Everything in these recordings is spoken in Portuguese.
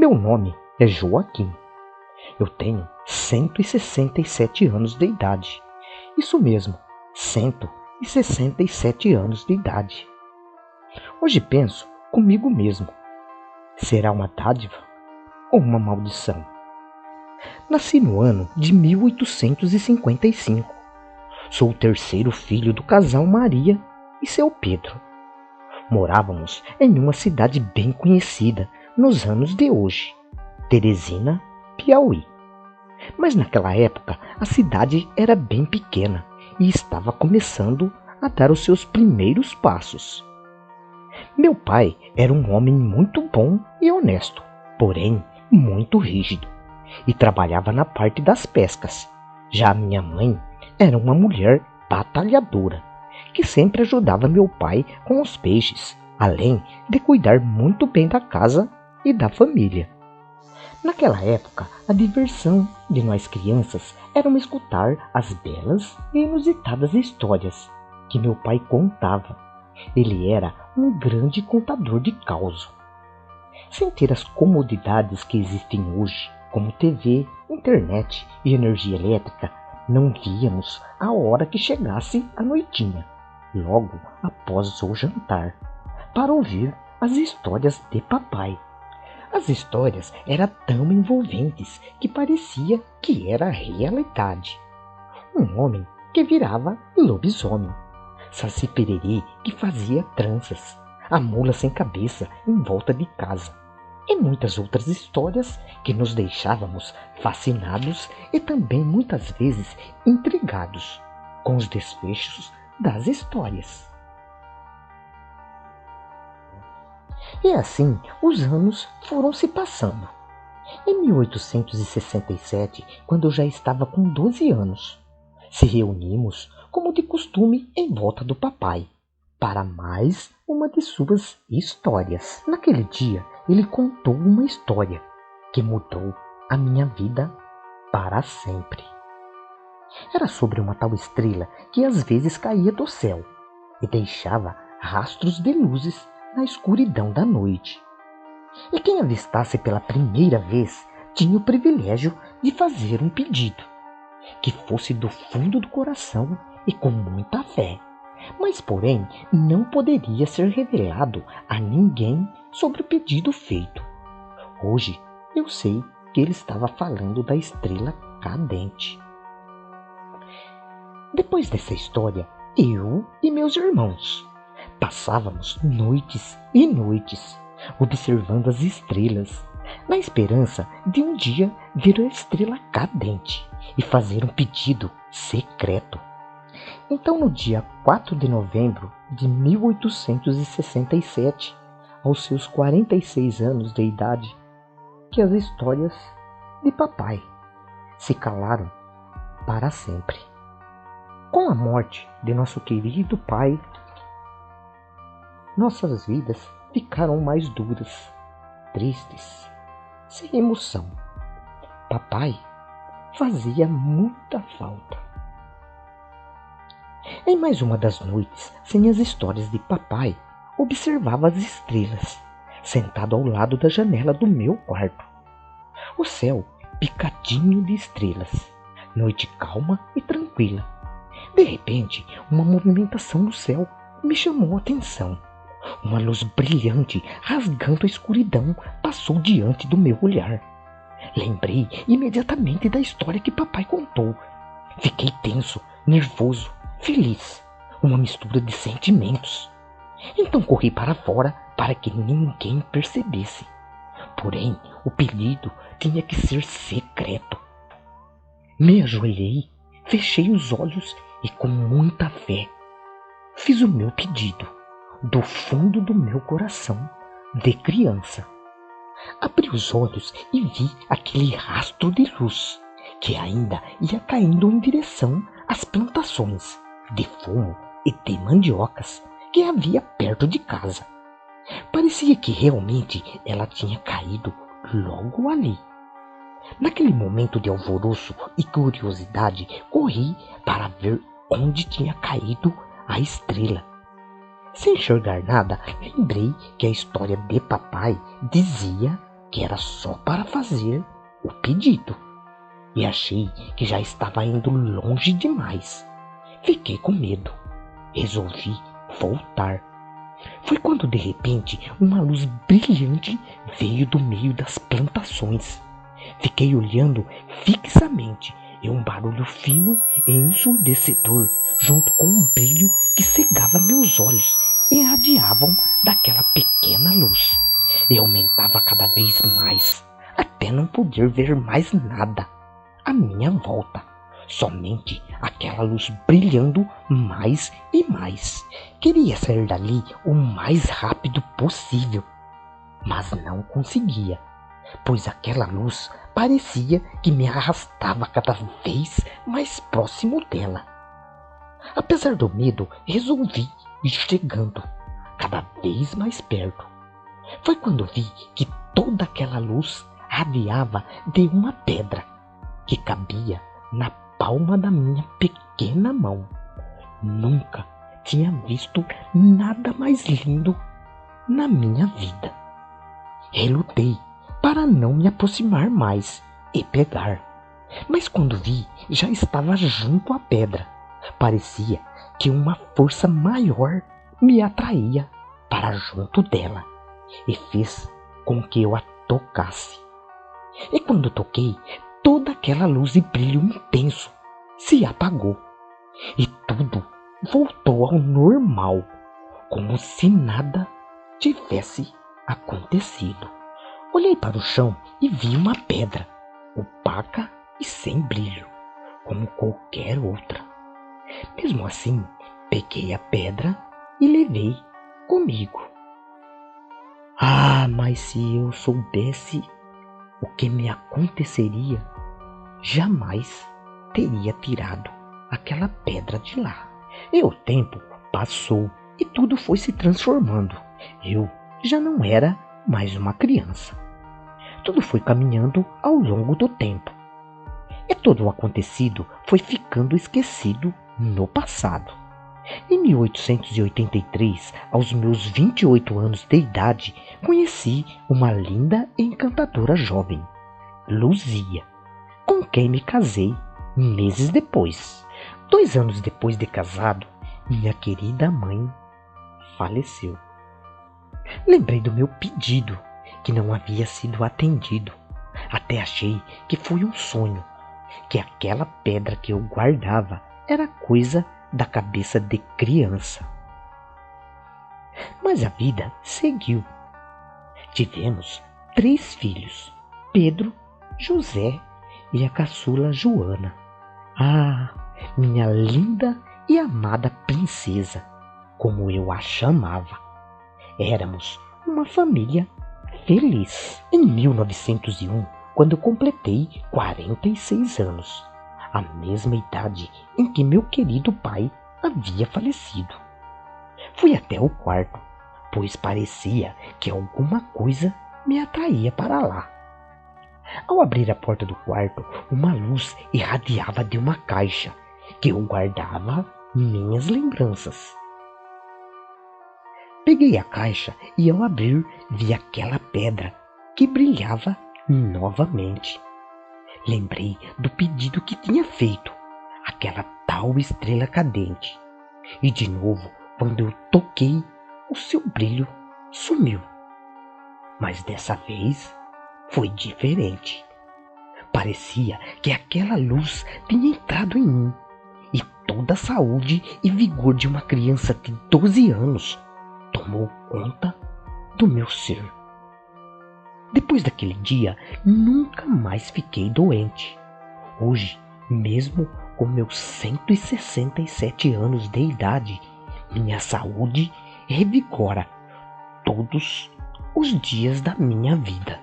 Meu nome é Joaquim. Eu tenho 167 anos de idade. Isso mesmo, 167 anos de idade. Hoje penso comigo mesmo: será uma dádiva ou uma maldição? Nasci no ano de 1855. Sou o terceiro filho do casal Maria e seu Pedro. Morávamos em uma cidade bem conhecida nos anos de hoje, Teresina, Piauí. Mas naquela época a cidade era bem pequena e estava começando a dar os seus primeiros passos. Meu pai era um homem muito bom e honesto, porém muito rígido, e trabalhava na parte das pescas. Já minha mãe era uma mulher batalhadora, que sempre ajudava meu pai com os peixes, além de cuidar muito bem da casa e da família. Naquela época, a diversão de nós crianças era escutar as belas e inusitadas histórias que meu pai contava. Ele era um grande contador de causos. Sem ter as comodidades que existem hoje, como TV, internet e energia elétrica, não víamos a hora que chegasse a noitinha, logo após o jantar, para ouvir as histórias de papai. As histórias eram tão envolventes que parecia que era realidade. Um homem que virava lobisomem, Saci Pererê que fazia tranças, a mula sem cabeça em volta de casa, e muitas outras histórias que nos deixávamos fascinados e também muitas vezes intrigados com os desfechos das histórias. E assim os anos foram se passando. Em 1867, quando eu já estava com 12 anos, se reunimos, como de costume, em volta do papai, para mais uma de suas histórias. Naquele dia, ele contou uma história que mudou a minha vida para sempre. Era sobre uma tal estrela que às vezes caía do céu e deixava rastros de luzes na escuridão da noite. E quem avistasse pela primeira vez tinha o privilégio de fazer um pedido, que fosse do fundo do coração e com muita fé, mas porém não poderia ser revelado a ninguém sobre o pedido feito. Hoje eu sei que ele estava falando da estrela cadente. Depois dessa história, eu e meus irmãos passávamos noites e noites observando as estrelas, na esperança de um dia ver a estrela cadente e fazer um pedido secreto. Então, no dia 4 de novembro de 1867, aos seus 46 anos de idade, que as histórias de papai se calaram para sempre. Com a morte de nosso querido pai, nossas vidas ficaram mais duras, tristes, sem emoção. Papai fazia muita falta. Em mais uma das noites, sem as histórias de papai, observava as estrelas, sentado ao lado da janela do meu quarto. O céu picadinho de estrelas, noite calma e tranquila. De repente, uma movimentação no céu me chamou a atenção. Uma luz brilhante, rasgando a escuridão, passou diante do meu olhar. Lembrei imediatamente da história que papai contou. Fiquei tenso, nervoso, feliz, uma mistura de sentimentos. Então corri para fora para que ninguém percebesse. Porém, o pedido tinha que ser secreto. Me ajoelhei, fechei os olhos e com muita fé fiz o meu pedido, do fundo do meu coração, de criança. Abri os olhos e vi aquele rastro de luz que ainda ia caindo em direção às plantações de fumo e de mandiocas que havia perto de casa. Parecia que realmente ela tinha caído logo ali. Naquele momento de alvoroço e curiosidade, corri para ver onde tinha caído a estrela. Sem enxergar nada, lembrei que a história de papai dizia que era só para fazer o pedido. E achei que já estava indo longe demais. Fiquei com medo. Resolvi voltar. Foi quando de repente uma luz brilhante veio do meio das plantações. Fiquei olhando fixamente e um barulho fino e ensurdecedor, junto com um brilho que cegava meus olhos, irradiavam daquela pequena luz. E aumentava cada vez mais, até não poder ver mais nada à minha volta. Somente aquela luz brilhando mais e mais. Queria sair dali o mais rápido possível, mas não conseguia, pois aquela luz parecia que me arrastava cada vez mais próximo dela. Apesar do medo, resolvi ir chegando cada vez mais perto. Foi quando vi que toda aquela luz radiava de uma pedra que cabia na palma da minha pequena mão. Nunca tinha visto nada mais lindo na minha vida. Relutei para não me aproximar mais e pegar, mas quando vi, já estava junto à pedra. Parecia que uma força maior me atraía para junto dela e fez com que eu a tocasse. E quando toquei, toda aquela luz e brilho intenso se apagou e tudo voltou ao normal, como se nada tivesse acontecido. Olhei para o chão e vi uma pedra, opaca e sem brilho, como qualquer outra. Mesmo assim, peguei a pedra e levei comigo. Ah, mas se eu soubesse o que me aconteceria, jamais teria tirado aquela pedra de lá. E o tempo passou e tudo foi se transformando. Eu já não era mais uma criança. Tudo foi caminhando ao longo do tempo. E todo o acontecido foi ficando esquecido no passado. Em 1883, aos meus 28 anos de idade, conheci uma linda e encantadora jovem, Luzia, com quem me casei meses depois. 2 anos depois de casado, minha querida mãe faleceu. Lembrei do meu pedido, que não havia sido atendido. Até achei que foi um sonho, que aquela pedra que eu guardava era coisa da cabeça de criança. Mas a vida seguiu. Tivemos 3 filhos, Pedro, José e a caçula Joana. Ah, minha linda e amada princesa, como eu a chamava. Éramos uma família feliz. Em 1901, quando completei 46 anos, a mesma idade em que meu querido pai havia falecido. Fui até o quarto, pois parecia que alguma coisa me atraía para lá. Ao abrir a porta do quarto, uma luz irradiava de uma caixa que eu guardava minhas lembranças. Peguei a caixa e ao abrir vi aquela pedra que brilhava novamente. Lembrei do pedido que tinha feito, aquela tal estrela cadente. E de novo, quando eu toquei, o seu brilho sumiu. Mas dessa vez foi diferente. Parecia que aquela luz tinha entrado em mim e toda a saúde e vigor de uma criança de 12 anos tomou conta do meu ser. Depois daquele dia, nunca mais fiquei doente. Hoje, mesmo com meus 167 anos de idade, minha saúde revigora todos os dias da minha vida.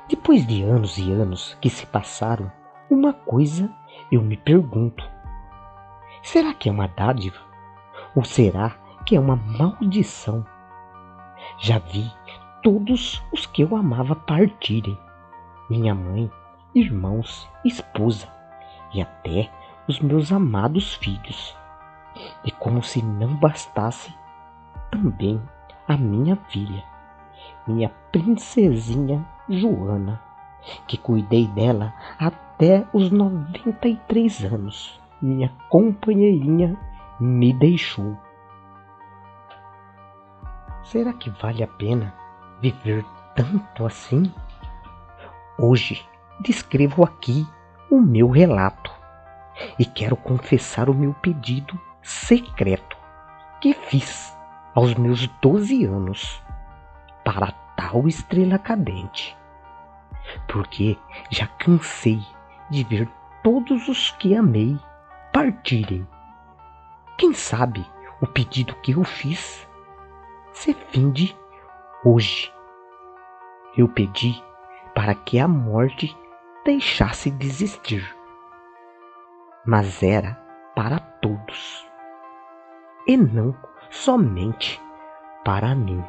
Depois de anos e anos que se passaram, uma coisa eu me pergunto: será que é uma dádiva? Ou será que é uma maldição? Já vi todos os que eu amava partirem, minha mãe, irmãos, esposa e até os meus amados filhos. E como se não bastasse, também a minha filha, minha princesinha Joana, que cuidei dela até os 93 anos. Minha companheirinha me deixou. Será que vale a pena viver tanto assim? Hoje descrevo aqui o meu relato e quero confessar o meu pedido secreto que fiz aos meus 12 anos para tal estrela cadente, porque já cansei de ver todos os que amei partirem. Quem sabe o pedido que eu fiz se finde hoje. Eu pedi para que a morte deixasse de existir, mas era para todos e não somente para mim.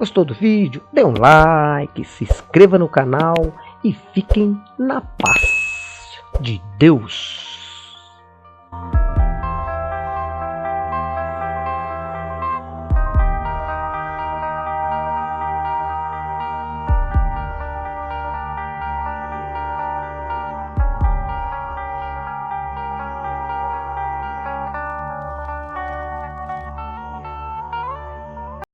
Gostou do vídeo? Dê um like, se inscreva no canal e fiquem na paz de Deus.